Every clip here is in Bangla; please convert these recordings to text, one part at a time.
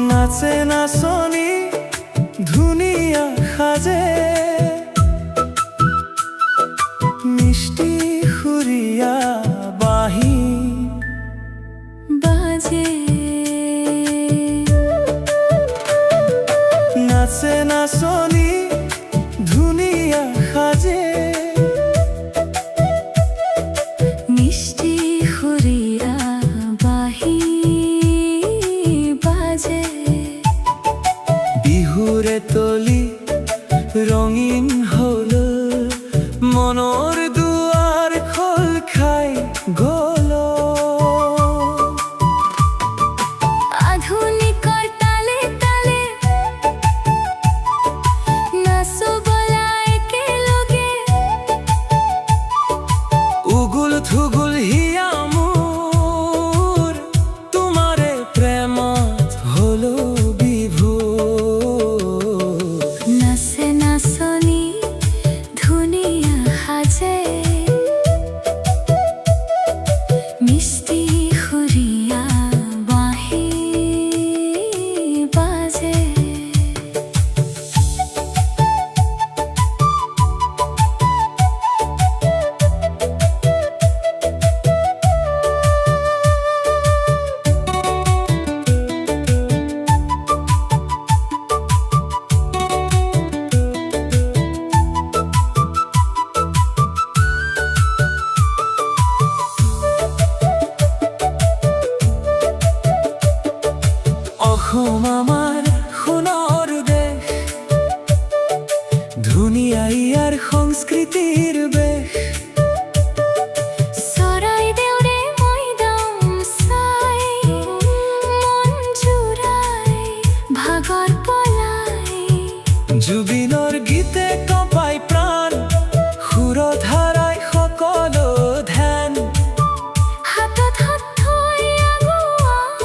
নাচে নাচনি ধুনিয়া সাজে মিষ্টি সুরিয়া বাঁহী বাজে। নাচে নাচনি ধুনিয়া সাজে মিষ্টি সুরিয়া বাঁহী বাজে। বিহুরে তলি রঙিন হল মনৰ দুৱাৰ খোল খাই গল। আধুনিকৰ তালে তালে নাচো বলা একেলগে। উগুল থুগুল হিয়া মোৰ তোমাৰে প্ৰেমত হলো বিভোৰ। নাচে নাচনি ধুনিয়া সাজে মিষ্টি সুরিয়া বাঁহী বাজে। অসম আমাৰ সোণৰ দেশ, ধুনীয়া ইয়াৰ সংস্কৃতিৰ বেশ। চৰাইদেউৰে মৈদাম চাই মন জুৰাই ভাগৰ পলাই। জুবিনৰ গীতে কঁপাই প্ৰাণ, সুৰধাৰাই সকলো ধ্যান। হাতত হাত থৈ আগুৱাম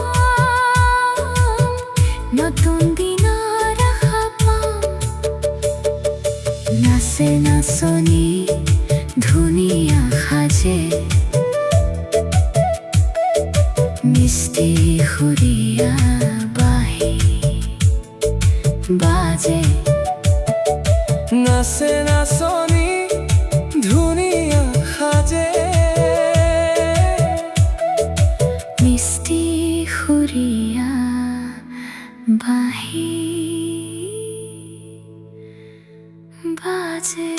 নতুন দিনৰ আশা পাম। নাচে নাচনি ধুনীয়া সাজে মিষ্টি সুৰীয়া বাঁহী বাজে। নাচে নাচনি ধুনীয়া সাজে মিষ্টি সুৰীয়া বাঁহী বাজে।